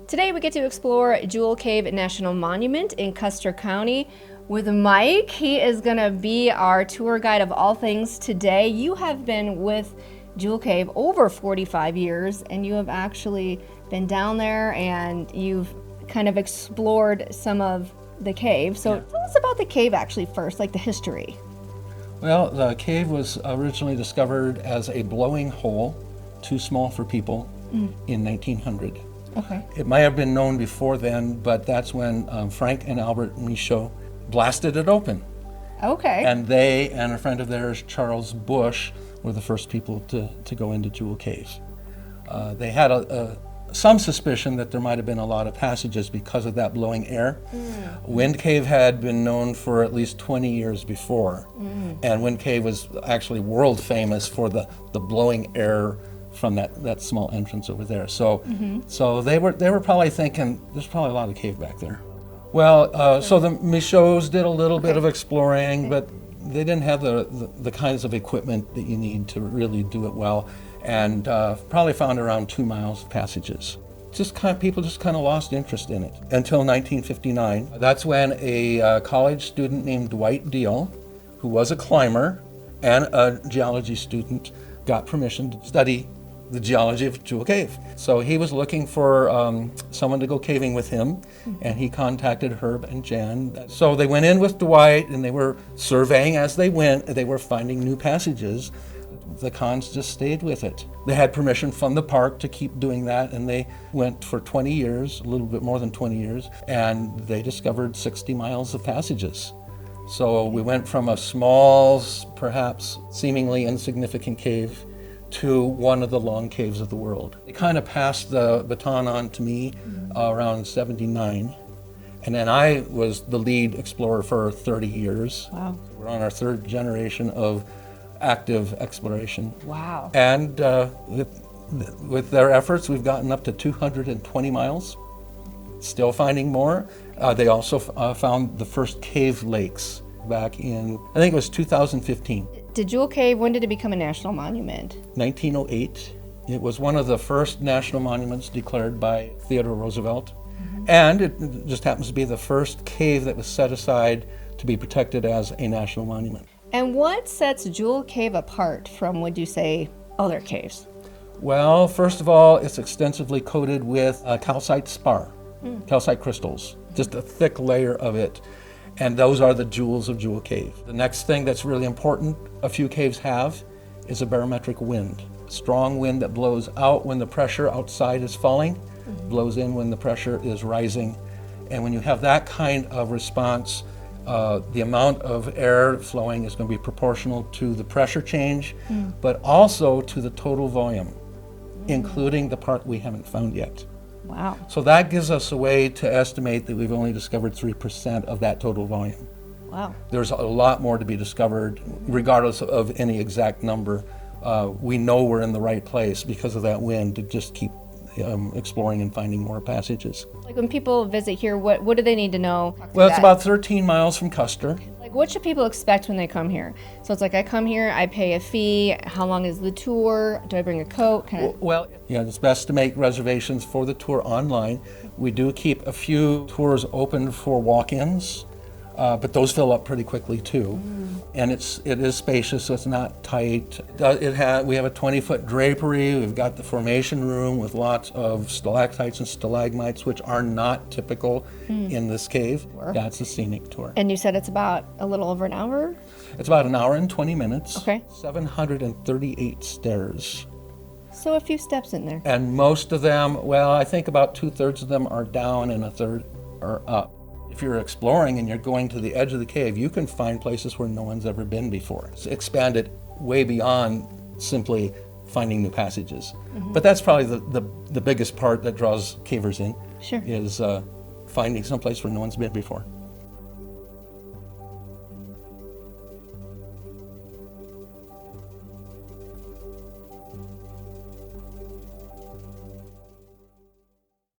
Today we get to explore Jewel Cave National Monument in Custer County with Mike. He is going to be our tour guide of all things today. You have been with Jewel Cave over 45 years, and you have actually been down there and you've kind of explored some of the cave. So tell us about the cave actually first, like the history. Well, the cave was originally discovered as a blowing hole, too small for people, in 1900. Okay. It might have been known before then, but that's when Frank and Albert Michaud blasted it open. Okay. And they and a friend of theirs, Charles Bush, were the first people to go into Jewel Cave. They had some suspicion that there might have been a lot of passages because of that blowing air. Wind Cave had been known for at least 20 years before, and Wind Cave was actually world famous for the blowing air from that small entrance over there. So so they were probably thinking there's probably a lot of cave back there. Well, so the Michauds did a little bit of exploring, but they didn't have the kinds of equipment that you need to really do it well, and probably found around 2 miles of passages. People just kind of lost interest in it until 1959. That's when a college student named Dwight Deal, who was a climber and a geology student, got permission to study the geology of Jewel Cave. So he was looking for someone to go caving with him, and he contacted Herb and Jan. So they went in with Dwight, and they were surveying as they went. They were finding new passages. The Khans just stayed with it. They had permission from the park to keep doing that, and they went for 20 years, a little bit more than 20 years, and they discovered 60 miles of passages. So we went from a small, perhaps seemingly insignificant cave to one of the long caves of the world. They kind of passed the baton on to me around 79, and then I was the lead explorer for 30 years. Wow. We're on our third generation of active exploration. Wow. And with their efforts, we've gotten up to 220 miles, still finding more. They also found the first cave lakes back in, I think it was 2015. Did Jewel Cave, when did it become a national monument? 1908. It was one of the first national monuments declared by Theodore Roosevelt. And it just happens to be the first cave that was set aside to be protected as a national monument. And what sets Jewel Cave apart from, would you say, other caves? Well, first of all, it's extensively coated with calcite spar, calcite crystals, just a thick layer of it. And those are the jewels of Jewel Cave. The next thing that's really important a few caves have is a barometric wind. Strong wind that blows out when the pressure outside is falling, blows in when the pressure is rising. And when you have that kind of response, the amount of air flowing is going to be proportional to the pressure change, but also to the total volume, including the part we haven't found yet. Wow. So that gives us a way to estimate that we've only discovered 3% of that total volume. Wow. There's a lot more to be discovered, regardless of any exact number. We know we're in the right place because of that wind to just keep exploring and finding more passages. Like when people visit here, what do they need to know? Well, it's about 13 miles from Custer. Like, what should people expect when they come here? So it's like, I come here, I pay a fee. How long is the tour? Do I bring a coat? Well, yeah, it's best to make reservations for the tour online. We do keep a few tours open for walk-ins, but those fill up pretty quickly too. And it is spacious, so it's not tight. We have a 20-foot drapery. We've got the formation room with lots of stalactites and stalagmites, which are not typical in this cave. That's a scenic tour. And you said it's about a little over an hour? It's about an hour and 20 minutes. Okay. 738 stairs. So a few steps in there. And most of them, well, I think about 2/3 of them are down and 1/3 are up. If you're exploring and you're going to the edge of the cave, you can find places where no one's ever been before. It's expanded way beyond simply finding new passages. But that's probably the biggest part that draws cavers in, Sure. is finding some place where no one's been before.